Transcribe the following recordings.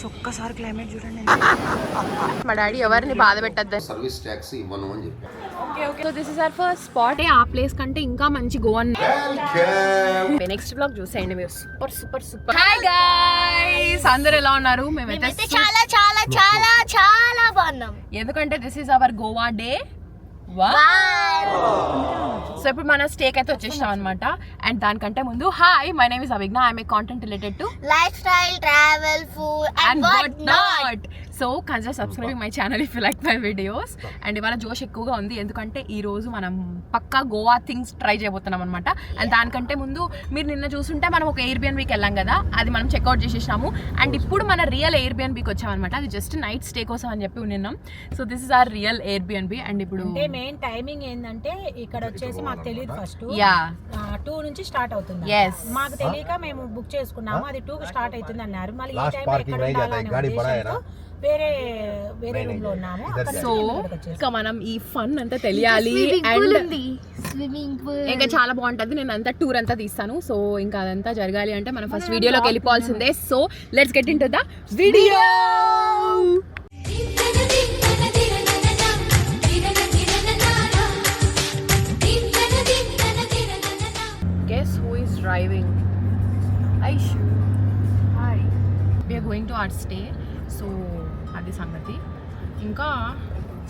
Guys ఒక్కసారి climate చూడండి. మా డాడీ ఎవరిని బాధ పెట్టద్దు, సర్వీస్ ట్యాక్స్ ఇవ్వను అని చెప్పాను. Okay okay. So this is our first spot. ఆ ప్లేస్ కంటే ఇంకా మంచి గోవా. నెక్స్ట్ బ్లాగ్ చూసేయండి మీరు. Super super super. Hi guys, అందరూ ఎలా ఉన్నారు? మేమైతే చాలా చాలా చాలా చాలా బాగున్నాం, ఎందుకంటే this is our Goa day. So ఇప్పుడు మనం స్టేక్ అయితే వచ్చేసాం అనమాట. అండ్ దానికంటే ముందు hi, my name is Avighna. I'm a content related to life style, travel, food and what not. So consider subscribing my channel if you like my videos. And ఇవాళ జోష్ ఎక్కువగా ఉంది, ఎందుకంటే ఈ రోజు మనం పక్కా గోవా థింగ్స్ ట్రై చేయబోతున్నాం అనమాట. అండ్ దానికంటే ముందు మీరు నిన్న చూస్తుంటే మనం ఒక ఎయిర్బిఎన్బీకి వెళ్ళాం కదా, అది మనం చెక్అవుట్ చేసేసాము. అండ్ ఇప్పుడు మన రియల్ ఎయిర్బిఎన్బీకి వచ్చామన్నమాట. అది జస్ట్ నైట్ స్టే కోసం అని చెప్పి ఉన్నాం. So this is hour real Airbnb. And ఇప్పుడు మెయిన్ టైమింగ్ ఏంటంటే ఇక్కడ వచ్చేసి మాకు తెలియదు, ఫస్ట్ 2 నుంచి స్టార్ట్ అవుతుంది. మాకు తెలియక మేము బుక్ చేసుకున్నాము, అది 2 స్టార్ట్ అవుతుంది అన్నారు. మళ్ళీ ఈ టైం ఎక్కడ ఉండాలని వేరే వేరే రూమ్ లో ఉన్నాము. సో ఇంకా మనం ఈ ఫన్ అంతా తెలియాలి. అండ్ ఇంకా చాలా బాగుంటుంది. నేను అంతా టూర్ అంతా తీస్తాను. సో ఇంకా అదంతా జరగాలి అంటే మనం ఫస్ట్ వీడియోలోకి వెళ్ళిపోవాల్సిందే. So let's get in to the video. Guess who is driving? Aishu. Hi. We are going to our stay. So అది సంగతి. ఇంకా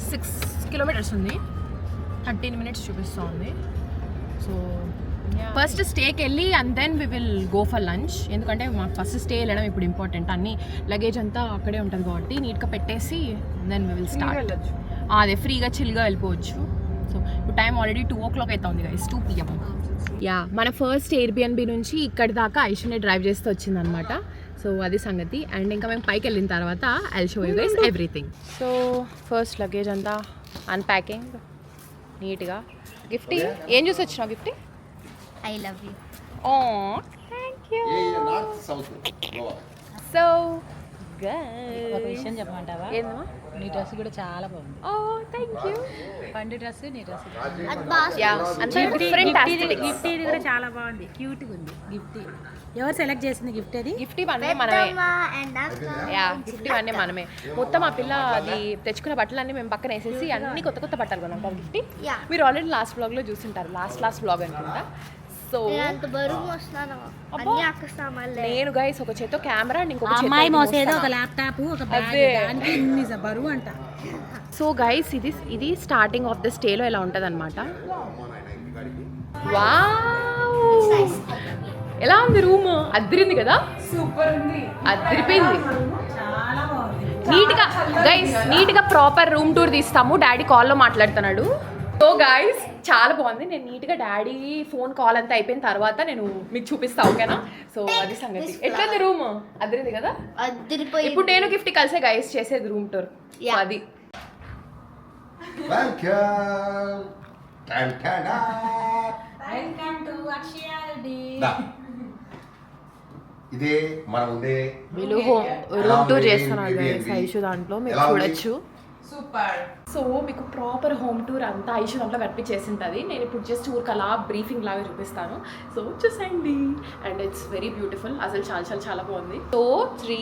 6 కిలోమీటర్స్ ఉంది, 13 మినిట్స్ చూపిస్తూ ఉంది. సో ఫస్ట్ స్టేకి వెళ్ళి and then we will go for lunch. ఎందుకంటే మాకు ఫస్ట్ స్టే వెళ్ళడం ఇప్పుడు ఇంపార్టెంట్. అన్ని లగేజ్ అంతా అక్కడే ఉంటుంది కాబట్టి నీట్గా పెట్టేసి దెన్ వి విల్ స్టార్ట్. అదే ఫ్రీగా చిల్గా వెళ్ళిపోవచ్చు. సో ఇప్పుడు టైం ఆల్రెడీ 2 o'clock అవుతుంది గైస్, 2 PM. యా, మన ఫస్ట్ ఎయిర్బిఎన్బీ నుంచి ఇక్కడి దాకా ఐషునే డ్రైవ్ చేస్తూ వచ్చిందనమాట. సో అది సంగతి. అండ్ ఇంకా మేము పైకి వెళ్ళిన తర్వాత I show you guys everything. So first luggage అంతా అన్ప్యాకింగ్ నీట్గా. గిఫ్టీ ఏం చూసి వచ్చినావు? Gifty I love you. Oh thank you. So ఒక విషయం చెప్పమంటావా? ఏందమ్మా? నీ డ్రెస్ కూడా చాలా బాగుంది. Oh thank you. పండు డ్రెస్, నీ డ్రెస్ గిఫ్ట్ ఇది కూడా చాలా బాగుంది, క్యూట్ గా ఉంది. గిఫ్ట్ ఎవరు సెలెక్ట్ చేసింది? గిఫ్ట్ అది గిఫ్ట్ మనమే. యా, గిఫ్ట్ అన్నీ మనమే. మొత్తం ఆ పిల్ల అది తెచ్చుకున్న బట్టలన్నీ మేము పక్కన వేసేసి అన్ని కొత్త కొత్త బట్టలు కొన్నాం కదా గిఫ్ట్. మీరు ఆల్రెడీ లాస్ట్ బ్లాగ్ లో చూసింటారు, లాస్ట్ బ్లాగ్ అనుకుంటా. సో నేను గైస్ ఒక చేతో కెమెరా అండ్ ఇంకొక అమ్మాయి మోసేదో ఒక ల్యాప్టాప్, ఒక బ్యాగ్, దానికి ఇన్ని బరువు అంట. సో గైస్ ఇది స్టార్టింగ్ ఆఫ్ ద స్టేలో ఎలా ఉంటుంది అనమాట. వావ్, ఎలా ఉంది రూమ్? అదిరింది కదా, సూపర్ ఉంది, అదిరిపోయింది. నీట్గా గైస్, నీట్గా ప్రాపర్ రూమ్ టూర్ తీస్తాము. డాడీ కాల్లో మాట్లాడుతున్నాడు. సో గైస్ చాలా బాగుంది. నేను నీట్గా డాడీ ఫోన్ కాల్ అంతా అయిపోయిన తర్వాత నేను మీకు చూపిస్తా, ఓకేనా? సో అది సంగతి. ఎట్లుంది రూమ్? అదిరింది కదా. ఇప్పుడు నేను గిఫ్ట్ కలిసే గైస్ చేసేది రూమ్ టూర్. అది ఇదే మనం ఉండే వీళ్ళు రూమ్ టూర్ చేస్తున్నారు గైస్ ఐషు దాంట్లో, మీరు చూడొచ్చు. సూపర్. సో మీకు ప్రాపర్ హోమ్ టూర్ అంతా ఐషు దాంట్లో కనిపించేసి ఉంటుంది. నేను ఇప్పుడు జస్ట్ ఊరికి అలా బ్రీఫింగ్ లాగా చూపిస్తాను. సో చూసేయండి. అండ్ ఇట్స్ వెరీ బ్యూటిఫుల్, అసలు చాలా చాలా చాలా బాగుంది. సో 3,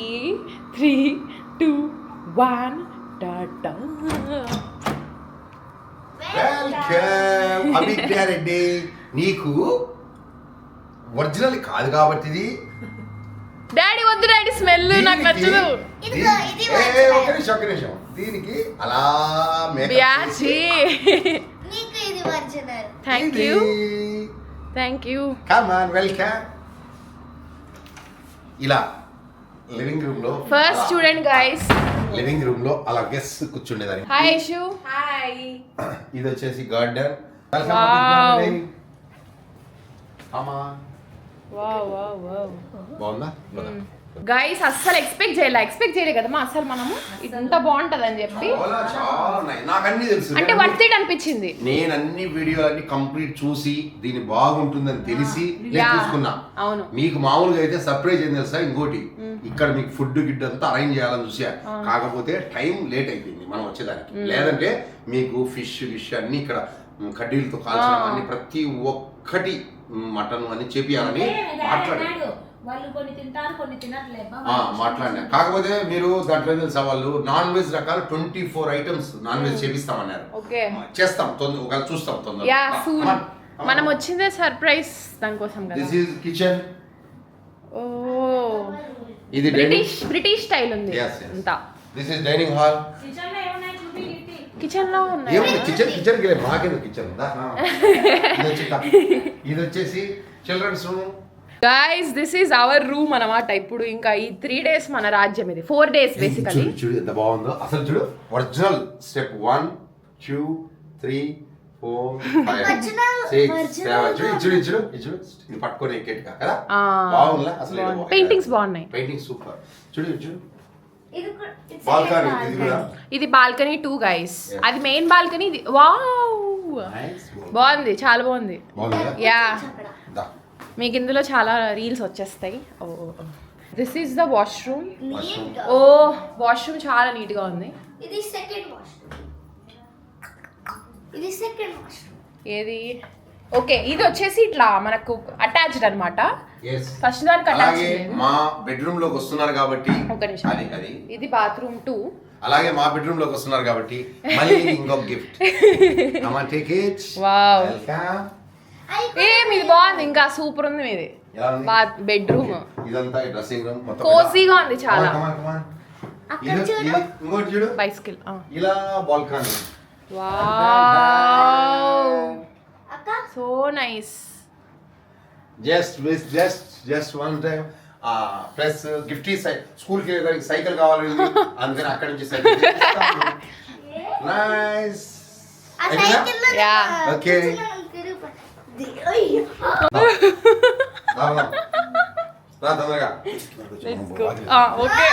2, 1 టాటా. వెల్కమ్ అవిఘ్న రెడ్డి. నీకు ఒరిజినల్ కాదు కాబట్టి ఇది. డాడీ వద్దు, డాడీ స్మెల్ నాకు నచ్చదు. ఒక నిమిషం, దీనికి అలా thank you. Come on, welcome. ఇలా లివింగ్ రూమ్ లో ఫస్ట్ చూడండి గైస్, లివింగ్ రూమ్ లో అలా గెస్ట్ కూర్చుండేదాన్ని. హాయ్ ఐషు. హాయ్. ఇది వచ్చేసి గార్డెన్. బాగుందా గైస్? అస్సలు ఎక్స్పెక్ట్ చేయలే కదమ్మా అసలు మనము ఇంత బాగుంటది అని చెప్పి. నాకు అన్ని తెలుసు, అంటే వర్త్ ఇట్ అనిపించింది. నేను అన్ని వీడియోలన్నీ కంప్లీట్ చూసి దీని బాగుంటుందని తెలిసి చూసుకున్నా. అవును, మీకు మామూలుగా అయితే సర్ప్రైజ్ ఏం తెలుసా? ఇంకోటి, ఇక్కడ మీకు ఫుడ్ గిడ్ అంతా అరేంజ్ చేయాలని చూసా. కాకపోతే టైం లేట్ అయిపోయింది మనం వచ్చేదానికి. లేదంటే మీకు ఫిష్ అన్ని ఇక్కడ కడ్డీలతో కాల్చడం అన్ని ప్రతి ఒక్కటి మటన్ అని చెప్పాలని మాట్లాడాడు. వాళ్ళు కొన్ని తింటారు కొన్ని తినట్లే మాట్లాడినా. కాకపోతే మీరు దాంట్లో ఏం తెలుసా, వాళ్ళు నాన్ వెజ్ రకాలు 24 ఐటమ్స్ నాన్ వెజ్ చేపిస్తామన్నారు. ఓకే చేస్తాం ఒకవేళ చూస్తాం యా సూన్ తొందరగా. మనం వచ్చిందే సర్ప్రైజ్ దానికోసం కదా. This is kitchen. ఓ ఇది బ్రిటిష్ స్టైల్ ఉంది అంతా. This is dining hall. Kitchen లో ఏమున్నాయి చూపి కిచెన్ లో ఉన్నాయి. ఏముంది కిచెన్ కి మాకేందుకు కిచెన్. ఇది వచ్చేసి children's room. Guys this is our room అన్నమాట. ఇప్పుడు ఇంకా ఈ 3 days మన రాజ్యం ఇది. 4 days బేసికలీ. చూడు ఎంత బాగుందో అసలు. చూడు ఒరిజినల్ స్టెప్ 1 2 3 4 5 6 7. చూడు ఇది పట్టుకొని ఎక్కేట్ కదా. బాగుందా అసలు. పెయింటింగ్స్ బాగున్నాయి. Painting super. చూడు బాల్కనీ. ఇది కూడా ఇది బాల్కనీ 2 గైస్. అది మెయిన్ బాల్కనీ. ఇది వావ్ బాగుంది, చాలా బాగుంది. యా మీకు ఇందులో చాలా రీల్స్ వచ్చేస్తాయి. This is the washroom. Oh washroom చాలా నీట్ గా ఉంది. ఇది సెకండ్ వాష్రూమ్. ఏది ఓకే ఇది వచ్చేసి ఇట్లా మనకు అటాచ్డ్ అన్నమాట. ఫస్ట్ దానికి అలాగే అటాచ్డ్. మా బెడ్రూమ్ లోకి వస్తున్నారు కాబట్టి ఒక నిమిషం. అది ఇది బాత్రూమ్ 2. అలాగే మా బెడ్రూమ్ లోకి వస్తున్నారు కాబట్టి మళ్ళీ ఇంకొక gift. Come on take it. Wow welcome. మీది బాగుంది, ఇంకా సూపర్ ఉంది మీది. బెడ్రూమ్ ఇదంతా డ్రెస్సింగ్ రూమ్ మొత్తం కోజీగా ఉంది చాలా. ఇంకోటి చూడు బైసికల్. ఇలా balcony. Wow so nice. Just one time plus gift school కి సైకిల్ కావాలి అందుకని అక్కడ నుంచి సైకిల్. నైస్. యా ఓకే తొందరగా ఓకే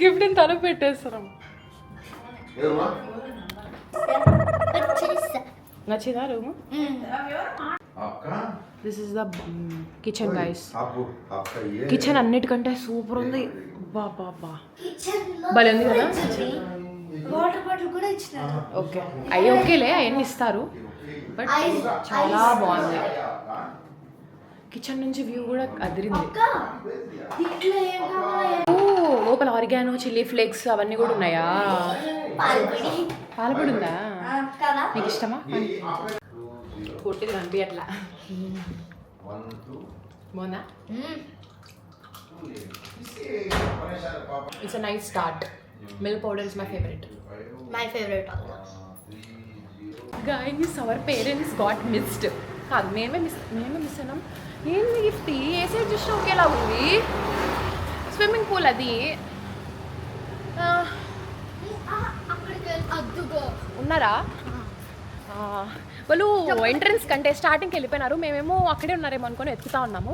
గిఫ్ట్ తలుపు పెట్టేస్తున్నాం. నచ్చిందా room? This is the kitchen guys. Kitchen అన్నిటికంటే సూపర్ ఉంది. బాబా భలే ఉంది కదా. వాటర్ బాటిల్ కూడా ఇచ్చినారు. ఓకే అవి ఓకేలే, అవన్నీ ఇస్తారు బట్ చాలా బాగుంది. కిచెన్ నుంచి వ్యూ కూడా అదిరింది. దీంట్లో ఏం కావాలి? ఓ లోపల ఆరిగానో చిల్లీ ఫ్లేక్స్ అవన్నీ కూడా ఉన్నాయా? పాలపొడి ఉందా? కదా నీకు ఇష్టమా? కొట్టింది కనిపి అట్లా బాగుందా? It's a nice start. Milk powder is my favourite. My favourite. Guys our parents got missed. కాదు మేమే మిస్ అన్నాం. ఏంది గిఫ్ట్? ఏ సైడ్ చూసినా ఒకేలా ఉంది. స్విమ్మింగ్ పూల్ అది. ఉన్నారా వాళ్ళు? ఎంట్రన్స్ కంటే స్టార్టింగ్కి వెళ్ళిపోయినారు. మేమేమో అక్కడే ఉన్నారేమో అనుకొని వెతుకుతా ఉన్నాము.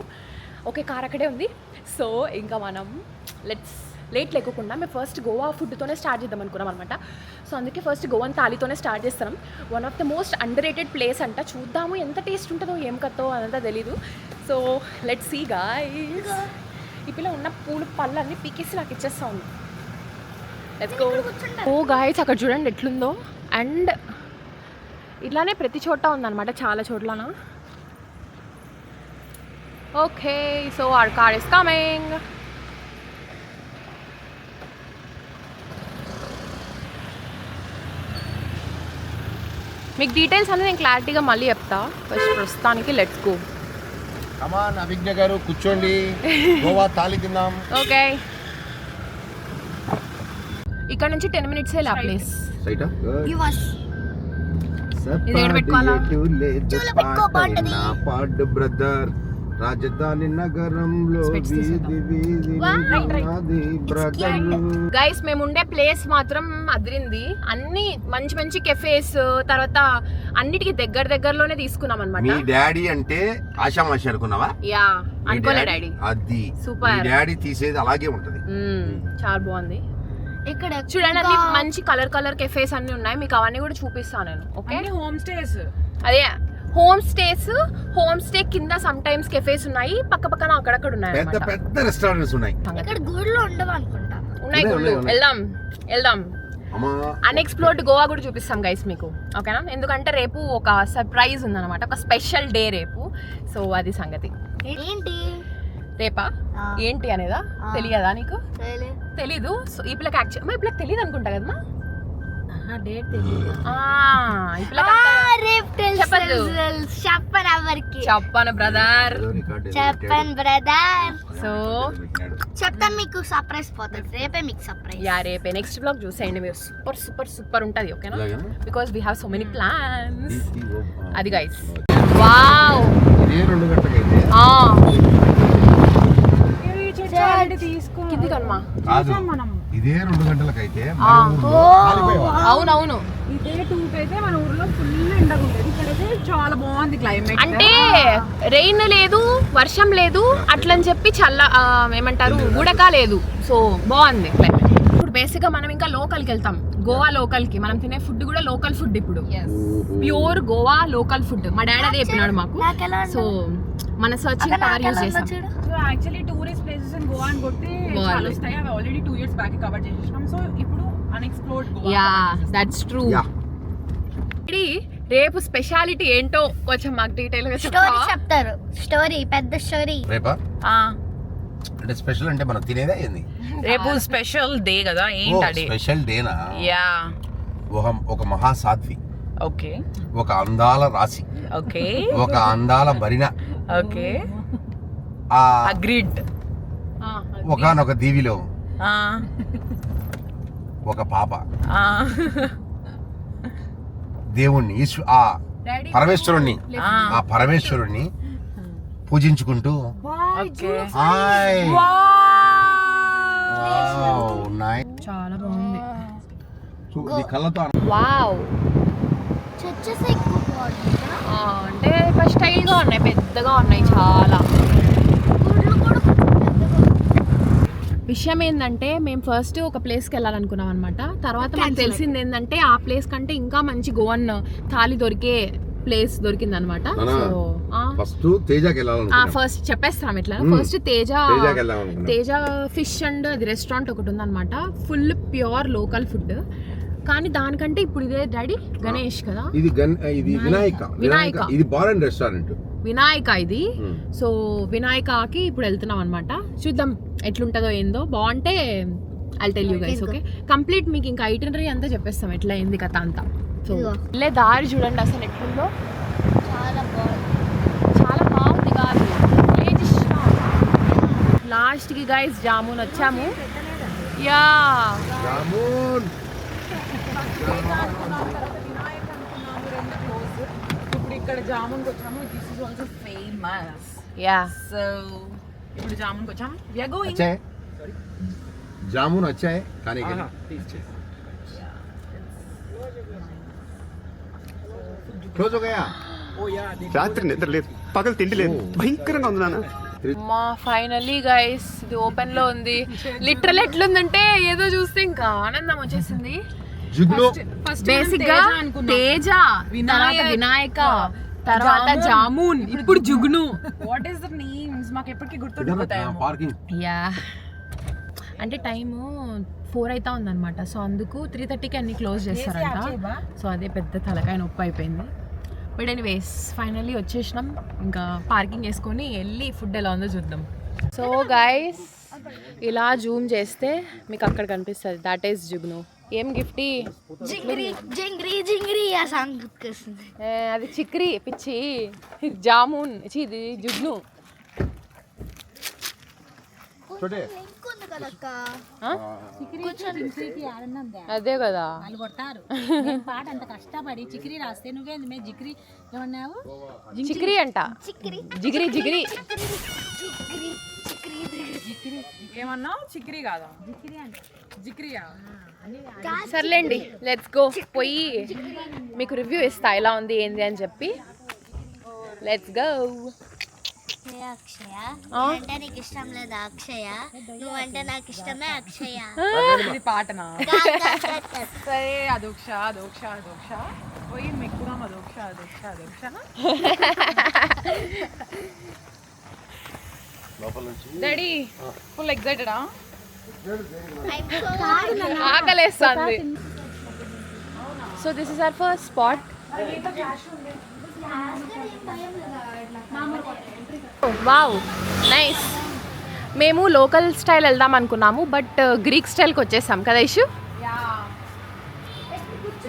ఓకే కార్ అక్కడే ఉంది. సో ఇంకా మనం లేట్ లేకుండా మేము ఫస్ట్ గోవా ఫుడ్తోనే స్టార్ట్ చేద్దాం అనుకున్నాం అనమాట. సో అందుకే ఫస్ట్ గోవన్ థాలీతోనే స్టార్ట్ చేస్తున్నాం. One of the most underrated place అంట. చూద్దాము ఎంత టేస్ట్ ఉంటుందో ఏం కత్తో అదంతా తెలీదు. So let's see guys. ఈ పిల్ల ఉన్న పూలు పళ్ళు అన్నీ పీకేసి నాకు ఇచ్చేస్తా ఉంది. Let's go. ఓ గాయ్స్ అక్కడ చూడండి ఎట్లుందో. అండ్ ఇట్లానే ప్రతి చోట ఉందన్నమాట, చాలా చోట్లన. Okay so our car is coming. మీకు డీటెయిల్స్ అనేది నేను క్లారిటీగా మళ్ళీ చెప్తా. ఫస్ట్ ప్రస్తుతానికి లెట్స్ గో. కమాన్ అభిజ్ఞ గారు కూర్చోండి, గోవా థాలి తిందాం. ఓకే ఇక్కడ నుంచి 10 minutes ఆ ప్లేస్. రైటా? ఇది ఎక్కడ పెట్టుకోవాలా? పాడు బ్రదర్ రాజధాని నగరంలో గైస్ మేము ఉండే ప్లేస్ మాత్రం అదిరింది. అన్ని మంచి మంచి కెఫేస్, తర్వాత అన్నిటికీ దగ్గరలోనే తీసుకున్నాం అన్నమాట. మీ డాడీ అంటే ఆషామాషి అనుకున్నావా? యా అనుకోలే డాడీ. అది సూపర్. డాడీ తీసేది అలాగే ఉంటది. చాలా బాగుంది. ఇక్కడ చూడండి అన్ని మంచి కలర్ కెఫేస్ అన్ని ఉన్నాయి. మీకు అవన్నీ కూడా చూపిస్తాను నేను. Okay home stays. అదే హోమ్ స్టే కింద సమ్ టైమ్స్ కెఫేస్ ఉన్నాయి. పక్కన అక్కడక్కడ ఉన్నాయి. పెద్ద పెద్ద రెస్టారెంట్స్ ఉన్నాయి. ఇక్కడ గుడిలో ఉండవు అనుకుంటా. ఉన్నాయి. వెళ్దాం. అన్ఎక్స్ప్లోర్డ్ గోవా కూడా చూపిస్తాం గైస్ మీకు. ఓకేనా? ఎందుకంటే రేపు ఒక సర్ప్రైజ్ ఉందన్నమాట, ఒక స్పెషల్ డే రేపు. సో అది సంగతి. ఏంటి రేపా ఏంటి అనేదా తెలియదా నీకు? తెలీదు. సో ఈ పిల్లకి యాక్చువల్ ఈ పిల్లకి తెలియదు అనుకుంటా కదమ్మా. డేట్ తెలియదు. చెప్పను బ్రదర్. సో చెప్తాను మీకు సర్ప్రైజ్ పోతుంది. రేపే మీకు సర్ప్రైజ్. యా రేపే నెక్స్ట్ బ్లాగ్ చూసేయండి మీరు. సూపర్ సూపర్ సూపర్ ఉంటుంది. ఓకేనా? Because we have so many plans. అది గైస్ వావ్. ఇదే 2 గంటలకైతే కింది కమ్మా ఇదే 2 గంటలకైతే అవునవును. ఇదే 2 అయితే మన ఊర్లో ఫుల్ ఎండగా ఉంటుంది. ఇక్కడైతే చాలా బాగుంది క్లైమేట్. అంటే రెయిన్ లేదు, వర్షం లేదు, అట్లని చెప్పి ఏమంటారు ఉడక లేదు. సో బాగుంది క్లైమేట్. ఇప్పుడు బేసిక్ గా మనం ఇంకా లోకల్కి వెళ్తాం. గోవా లోకల్ కి మనం తినే ఫుడ్ కూడా లోకల్ ఫుడ్. ఇప్పుడు ప్యూర్ గోవా లోకల్ ఫుడ్. మా డాడీ అదే చెప్పినాడు మాకు. సో మన సర్చింగ్ పవర్ యూజ్ చేస్తాం. Actually tourist places in Goa అని కొట్టి చాలా వస్తాయి. అవి ఆల్రెడీ 2 years బ్యాక్ కవర్ చేసేసాం. సో ఇప్పుడు unexplored Goa. Yeah that's true. రేపు స్పెషాలిటీ ఏంటో కొంచెం మాకు డీటెయిల్ గా చెప్తారు. స్టోరీ పెద్ద స్టోరీ రేపా అంటే స్పెషల్ అంటే మనం తినేదా ఏంది? రేపు స్పెషల్ డే కదా. ఏంటది స్పెషల్ డేనా? యా ఒక మహాసాధ్వి. ఓకే. ఒక అందాల రాశి. ఓకే. ఒక అందాల బరిన. ఓకే. అగ్రీడ్. ఒకనొక దీవిలో ఒక పాప దేవుణ్ణి పరమేశ్వరుణ్ణి పూజించుకుంటూ చాలా బాగుంది. కళ్ళతో వావ్. అంటే స్టైల్ గా ఉన్నాయి, పెద్దగా ఉన్నాయి చాలా. విషయం ఏంటంటే మేము ఫస్ట్ ఒక ప్లేస్కి వెళ్ళాలనుకున్నాం అనమాట. తర్వాత మాకు తెలిసింది ఏంటంటే ఆ ప్లేస్ కంటే ఇంకా మంచి గోవన్ థాలి దొరికే ప్లేస్ దొరికింది అనమాట. ఫస్ట్ చెప్పేస్తాం ఎట్లా. ఫస్ట్ తేజ ఫిష్ అండ్ అది రెస్టారెంట్ ఒకటి ఉందన్నమాట. Full pure local food. కానీ దానికంటే ఇప్పుడు ఇదే డాడీ గణేష్ కదా, ఇది వినాయక ఇది బార్ అండ్ రెస్టారెంట్ వినాయక ఇది. సో వినాయకకి ఇప్పుడు వెళ్తున్నాం అనమాట. చూద్దాం ఎట్లుంటుందో ఏందో. బాగుంటే I tell you guys. Okay complete మీకు ఇంకా ఐటినరీ అంతా చెప్పేస్తాం ఎట్లా అయింది కథ అంతా. సో వెళ్ళే దారి చూడండి అసలు ఎట్లుందో. చాలా బాగుంది. కాదు లాస్ట్ కి గైస్ జామున్ వచ్చాము. యా జామున్. ఇప్పుడు ఇక్కడ జామున్కి వచ్చాము. This is also famous. Yeah so ఇప్పుడు జామున్కి వచ్చాము. వి ఆర్ గోయింగ్. జామున్ వచ్చాయి కానీ క్లోజ్ అవుయా. రాత్రి నిద్ర లేదు, పగలు తిండి లేదు, భయంకరంగా ఉంది నాన్న. మా ఫైనల్లీ గైస్ ఇది ఓపెన్ లో ఉంది. లిటరల్ ఎట్లుందంటే ఏదో చూస్తే ఇంకా ఆనందం వచ్చేసింది. బేసిక్ గా తేజ, తర్వాత వినాయక, తర్వాత జామున్, ఇప్పుడు Jugnu. What is the names మాకు ఎప్పటికీ గుర్తుండిపోతాయి. యా అంటే టైము 4 అవుతా ఉందన్నమాట. సో అందుకు 3:30కి అన్ని క్లోజ్ చేస్తారంట. సో అదే పెద్ద తలకాయ నొప్పి అయిపోయింది. బట్ ఎనీవేస్ ఫైనల్లీ వచ్చేసినాం. ఇంకా పార్కింగ్ వేసుకొని వెళ్ళి ఫుడ్ ఎలా ఉందో చూద్దాం. సో గైస్ ఇలా జూమ్ చేస్తే మీకు అక్కడ కనిపిస్తుంది. That is Jugnu. ఏం గిఫ్టీ? అది చిక్రీ పిచ్చి. జామున్ ఇది జుగ్ను. అదే కదా వాళ్ళు కొడతారు. పాట అంత కష్టపడి చిక్రీ రాస్తే నువ్వేంది మే జిక్రీ ఏమన్నావు? చిక్రీ అంట. జిగిరి జిగిరి ఏమన్నావు? చిక్రీ కాదా? జిక్రీ అంట. జిక్రీయా? సర్లేండి లెట్స్ గో. పోయి మీకు రివ్యూ ఇస్తా ఎలా ఉంది ఏంది అని చెప్పి. Let's go. అక్షయ అంటే నీకు ఇష్టం లేదా? అక్షయ నువ్వంటే నాకు ఇష్టమే. అక్షయ ఇది పాటనా? సరే అదోక్ష అదోక్ష అదోక్ష పోయి మెక్కుదాం. అదోక్ష అదోక్ష అదోక్ష. డాడీ ఫుల్ ఎక్సైటెడా? ఆకలేస్తుంది. So this is our first spot. Wow nice. మేము లోకల్ స్టైల్ వెళ్దాం అనుకున్నాము బట్ గ్రీక్ స్టైల్కి వచ్చేసాం కదా ఇష్యూ.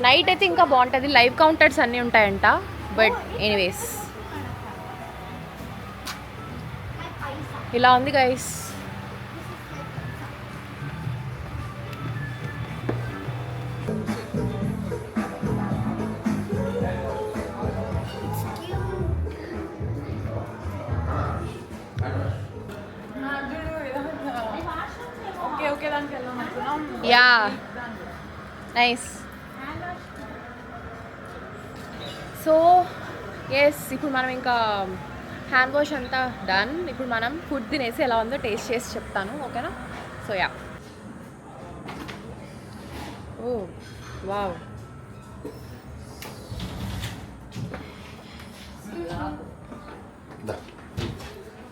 నైట్ అయితే ఇంకా బాగుంటుంది, లైవ్ కౌంటర్స్ అన్నీ ఉంటాయంట. బట్ ఎనీవేస్ ఇలా ఉంది guys. Yeah nice. So yes, ఇప్పుడు మనం ఇంకా హ్యాండ్ వాష్ అంతా డన్. ఇప్పుడు మనం ఫుడ్ తినేసి ఎలా ఉందో టేస్ట్ చేసి చెప్తాను, ఓకేనా? So yeah. ఓ వావ్,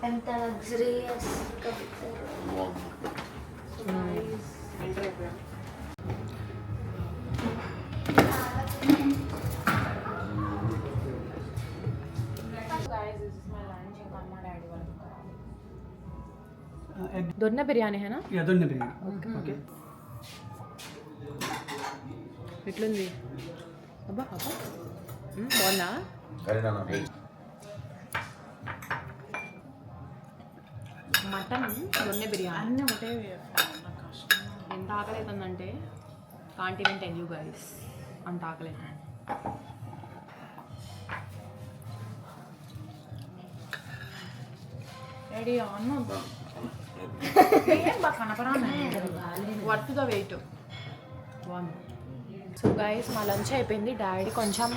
ఎంత లగ్జరియస్. దొన్న బిర్యానీ హేనా? దొన్న బిర్యానీ. ఓకే. ఎట్లుంది? అబ్బా అబ్బా, బాగుందా? మటన్ దొన్న బిర్యానీ అన్నీ ఒకటే. ఎంత ఆకలి అవుతుందంటే కాంటినెంట్ ఎల్ యూ గైస్, అంత ఆకలి అవుతుంది. రెడీ అన్న worth the wait. So guys మా లంచ్ అయిపోయింది. డాడీ కొంచెం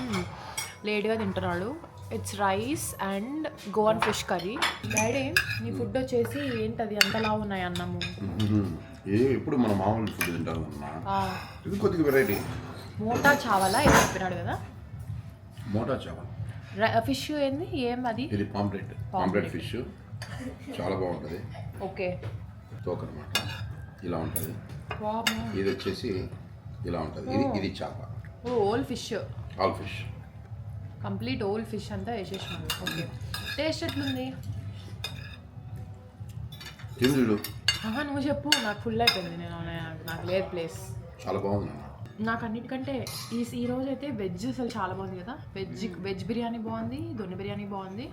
లేట్గా తింటున్నాడు. It's rice and Goan fish curry. Daddy నీ ఫుడ్ వచ్చేసి ఏంటది అంతలా ఉన్నాయి అన్నము? ఇప్పుడు మన మామూలు ఫుడ్ తింటాం ఇది కొద్దిగా వెరైటీ. మోటా చావాలా ఏం చెప్పినాడు కదా? మోటా చావల్. ఫిష్ ఏంది ఏం అది? ఇది పాంప్లెట్ ఫిష్, చాలా బాగుంటుంది. ఓకే. తోక అనమాట ఇలా ఉంటుంది. ఇది వచ్చేసి ఇలా ఉంటుంది. ఇది చేప. Oh whole fish. All fish complete whole fish అంతా వేసేసినాడు. ఓకే. టేస్ట్ ఎట్లుంది? తిందుడు. నువ్వు చెప్పు, నాకు ఫుల్ అయిపోయింది. నాకు లేదు ప్లేస్. చాలా బాగుంది. నాకు అన్నిటికంటే ఈ రోజు అయితే వెజ్ అసలు చాలా బాగుంది కదా. వెజ్ బిర్యానీ బాగుంది, దొన్న బిర్యానీ బాగుంది.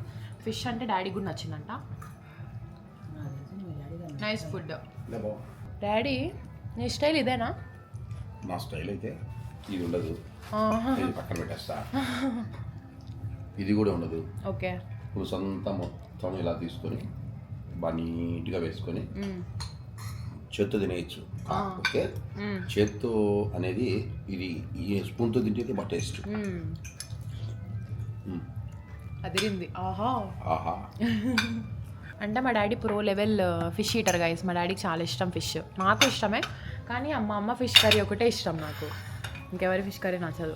ఫిష్ అంటే డాడీ కూడా నచ్చిందంట. Nice food. డాడీ నీ స్టైల్ ఇదేనా? నా స్టైల్ అయితే ఇది ఉండదు, ఇది పక్కన పెట్టేస్తా. ఇది కూడా ఉండదు. ఓకే. పులుసు అంతా మొత్తం ఇలా తీసుకొని బాగా నీట్గా వేసుకొని చేత్తో తినేయచ్చు. ఓకే, చేత్తో అనేది ఇది ఈ స్పూన్తో తింటే బాగా టేస్ట్. అదిరింది. ఆహా ఆహా. అంటే మా daddy pro level fish eater guys. మా డాడీకి చాలా ఇష్టం ఫిష్. నాకు ఇష్టమే, కానీ అమ్మ ఫిష్ కర్రీ ఒకటే ఇష్టం నాకు. ఇంకెవరి ఫిష్ కర్రీ నచ్చదు.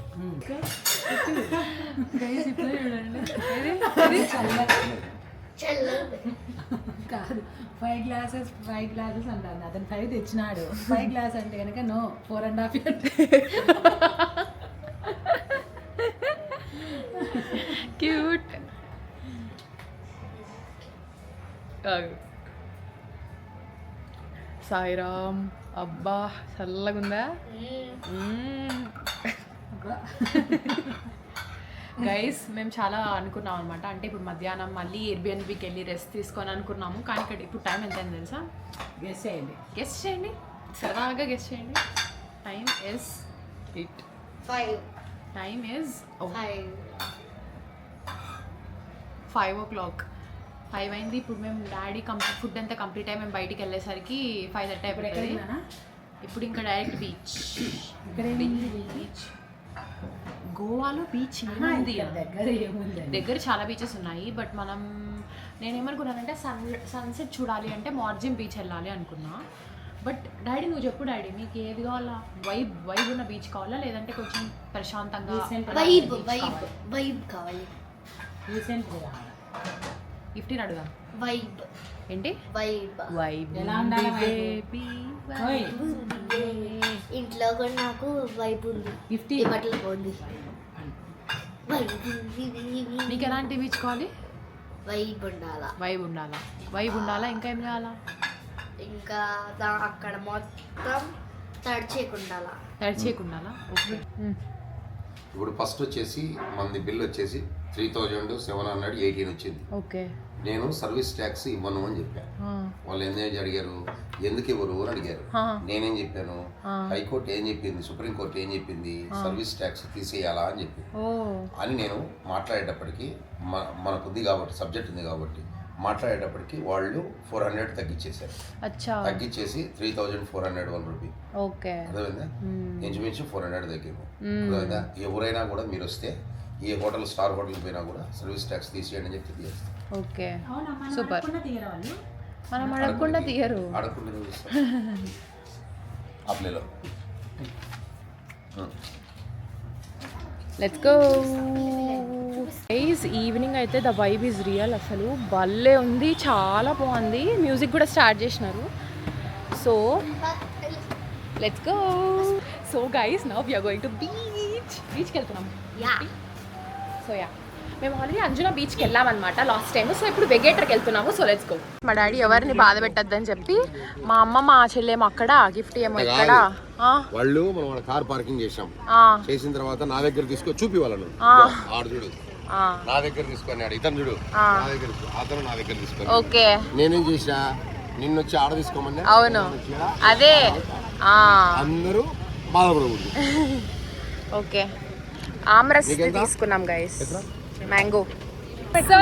కాదు, 5 glasses అంటాను. అతను 5 తెచ్చినాడు. 5 glass అంటే కనుక నో, 4.5 అంటే క్యూట్. సాయిరామ్. అబ్బా చల్లగుందా గైస్. మేము చాలా అనుకున్నాం అనమాట. అంటే ఇప్పుడు మధ్యాహ్నం మళ్ళీ ఎయిర్బిఎన్బికి వెళ్ళి రెస్ట్ తీసుకొని అనుకున్నాము. కానీ ఇక్కడ ఇప్పుడు టైం ఎంత అయింది తెలుసా? గెస్ చేయండి, సరదాగా గెస్ చేయండి. Time is 5 o'clock. 5 అయింది. ఇప్పుడు మేము డాడీ ఫుడ్ అంతా కంప్లీట్ అయ్యి మేము బయటికి వెళ్ళేసరికి 5:30 అయిపోతుంది. ఇప్పుడు ఇంకా డైరెక్ట్ బీచ్. గోవాలో బీచ్ దగ్గర చాలా బీచెస్ ఉన్నాయి. బట్ నేనేమనుకున్నానంటే సన్సెట్ చూడాలి అంటే మార్జిన్ బీచ్ వెళ్ళాలి అనుకున్నా. బట్ డాడీ నువ్వు చెప్పు డాడీ, మీకు ఏది కావాలా? వైబ్ ఉన్న బీచ్ కావాలా, లేదంటే కొంచెం ప్రశాంతంగా వైబ్ కావాలి? 15 అడుగుదా? వైబ్ ఏంటి? వైబ్ ఎలా ఉండాలి? ఇంట్లో కూడా నాకు వైబ్ ఉంది. 50 బట్టలు పోండి. నీకు ఎలాంటి బీచ్ కావాలి? వైబ్ ఉండాలా. వైబ్ ఉండాలా. వైబ్ ఉండాలా. ఇంకా ఏం కావాలా? ఇంకా అక్కడ మొత్తం తడిచేకుండాలా. తడిచేకుండాలా. ఓకే. ఇప్పుడు ఫస్ట్ వచ్చేసి మనది బిల్ వచ్చేసి 3718 వచ్చింది. ఓకే. నేను సర్వీస్ ట్యాక్స్ ఇవ్వను అని చెప్పాను. వాళ్ళు ఎందుకు అడిగారు, ఎందుకు ఇవ్వరు అని అడిగారు. నేనేం చెప్పాను, హైకోర్టు ఏం చెప్పింది, సుప్రీంకోర్టు ఏం చెప్పింది, సర్వీస్ ట్యాక్స్ తీసేయాలా అని చెప్పింది అని నేను మాట్లాడేటప్పటికి మనకు ఉంది కాబట్టి, సబ్జెక్ట్ ఉంది కాబట్టి మాట్లాడేటప్పటికి వాళ్ళు 400 తగ్గించేశారు. తగ్గించేసి 3401 రూపీ. ఓకే. అర్థమైందా? ఇంచుమించు 400 తగ్గింది. అర్థమైందా? ఎవరైనా కూడా మీరు వస్తే ఏ హోటల్, స్టార్ హోటల్కి పోయినా కూడా సర్వీస్ ట్యాక్స్ తీసేయండి అని చెప్పి తీసేస్తారు. Okay, super. మనం అడగకుండా తీయరు. అడగకుండా అప్లేలో. Let's go. ఈవినింగ్ అయితే ద వైబ్ ఈజ్ రియల్. అసలు భలే ఉంది, చాలా బాగుంది. మ్యూజిక్ కూడా స్టార్ట్ చేసినారు. So let's go. So guys, now we are going to బీచ్కి వెళ్తున్నాం. సో యా, మేము ఆల్రెడీ అంజునా బీచ్కి వెళ్ళామన్నమాట లాస్ట్ టైం. సో ఇప్పుడు వెగేటర్కి వెళ్తున్నాము. So let's go. మా డాడీ ఎవరిని బాధ పెట్టద్దని చెప్పి మా అమ్మ, మా చెల్లెమో అక్కడ, గిఫ్ట్ ఏమో ఇక్కడ. వాళ్ళు మనం కార్ పార్కింగ్ చేసాం. చేసిన తర్వాత నా దగ్గర తీసుకొని చూపి వాళ్ళను, ఆడు చూడు నా దగ్గర తీసుకొని, ఇతను చూడు నా దగ్గర, అతను నా దగ్గర తీసుకొని. ఓకే. నేనేం చేసా, నిన్ను వచ్చి ఆడ తీసుకోమన్నా. అవును, అదే అందరూ బాధపడకూడదు. ఓకే. ఆమ్రస్ తీసుకున్నాం guys, mango. So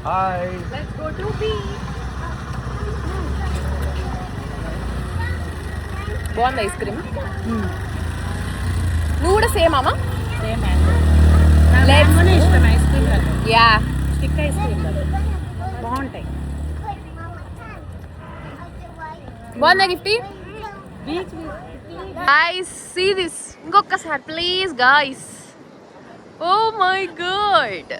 hi, let's go to beach. బాగుంది ఐస్ క్రీమ్. నువ్వు కూడా సేమ్ అమ్మా? సేమ్ మ్యాంగోనే ఇష్టం ice cream. Yeah, stick ice cream బాగుంటాయి. బాగుందా Gifty? Beach guys, see this. ఇంకొకసారి please guys. Oh my God,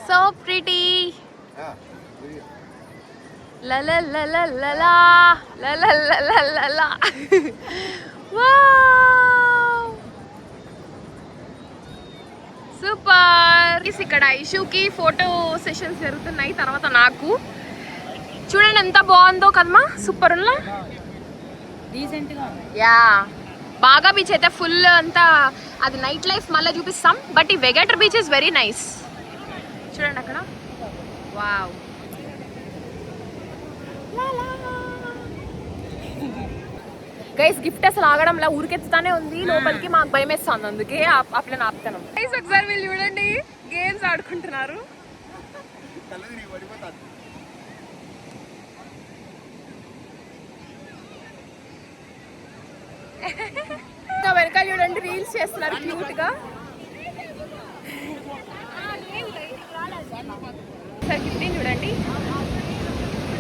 so pretty. La la la la la la la la la la la la. Wow, super. ఇక్కడ ఇష్యూకి photo sessions జరుగుతున్నాయి. తర్వాత నాకు చూడండి ఎంత బాగుందో కదమ్మా, సూపర్ ఉన్నా. యా, బాగా బీచ్ అయితే ఫుల్ అంతా అది నైట్ లైఫ్ మళ్ళీ చూపిస్తాం. బట్ ఈ Vagator beach is very nice. చూడండి అక్కడ. వావ్. గైస్, గిఫ్ట్ అసలు ఆగడంలా ఊరికెత్తుతానే ఉంది లోపలికి. మాకు భయం వేస్తుంది, అందుకే అట్లా ఆపుతాను. గైస్, ఒకసారి వీళ్ళు చూడండి, గేమ్స్ ఆడుకుంటున్నారు. ఇంకా వెనకాల చూడండి, రీల్స్ చేస్తున్నారు క్యూట్ గా. సార్ గిఫ్ట్ చూడండి.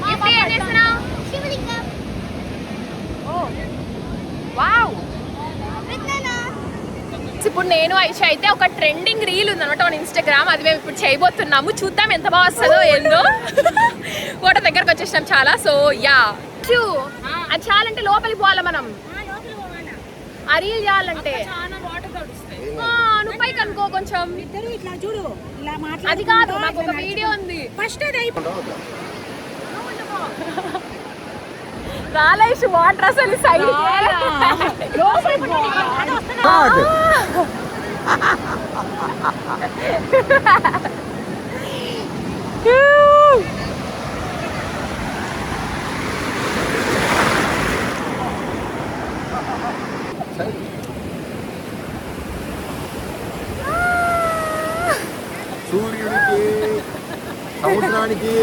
గిఫ్ట్ ఏం చేస్తున్నావు? వావ్. ఇప్పుడు నేను ఐషా అయితే ఒక ట్రెండింగ్ రీల్ ఉందన్నమాట మన ఇన్స్టాగ్రామ్. అది మేము ఇప్పుడు చేయబోతున్నాము. చూద్దాం ఎంత బాగా వస్తుందో ఏందో. ఫోటో దగ్గరకు వచ్చేసినాం చాలా. సో యా, అది చాలంటే లోపలికి పోవాలి మనం. ఆ రీల్ చేయాలంటే నువ్వు పైకి అనుకో కొంచెం. ఇట్లా చూడు, అది కాదు, నాకు ఒక వీడియో ఉంది. ఫస్ట్ అది రాలేష్ వాటర్ అసలు సైడ్ సూర్యుడికి, సముద్రానికి,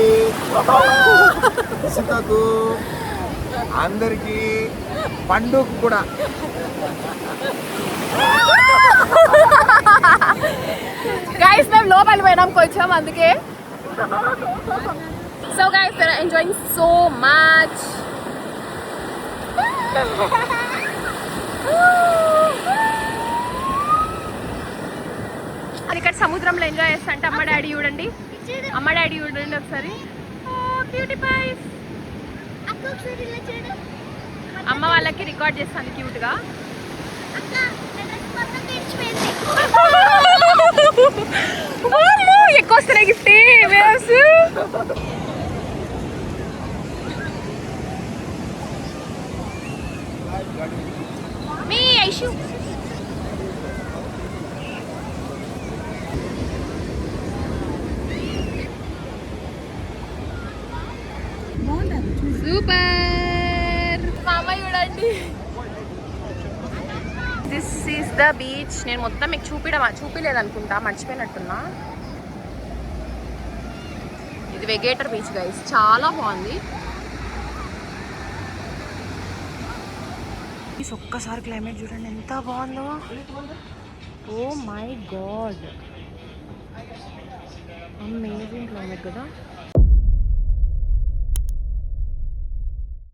ఇసుకకు, అందరికి, పండుగ కూడా. గైస్, మేము లోపలి పోయినాం కొంచెం, అందుకే. So guys, they are enjoying so much. అది ఇక్కడ సముద్రంలో ఎంజాయ్ చేస్తా అంటే అమ్మ డాడీ చూడండి, అమ్మ డాడీ చూడండి ఒకసారి. Cutie pies. అమ్మ వాళ్ళకి రికార్డ్ చేస్తాను క్యూట్గా. ఎక్కువ వస్తున్నాయి గిఫ్ట్ వేవ్స్. మీ ఐషు సూపర్. మామ చూడండి, దిస్ ఈస్ ద బీచ్. నేను మొత్తం మీకు చూపిలేదనుకుంటా, మర్చిపోయినట్టున్నా. ఇది వెగేటర్ బీచ్ గైస్, చాలా బాగుంది. ఒక్కసారి క్లైమేట్ చూడండి ఎంత బాగుందో. Oh my God, amazing climate కదా.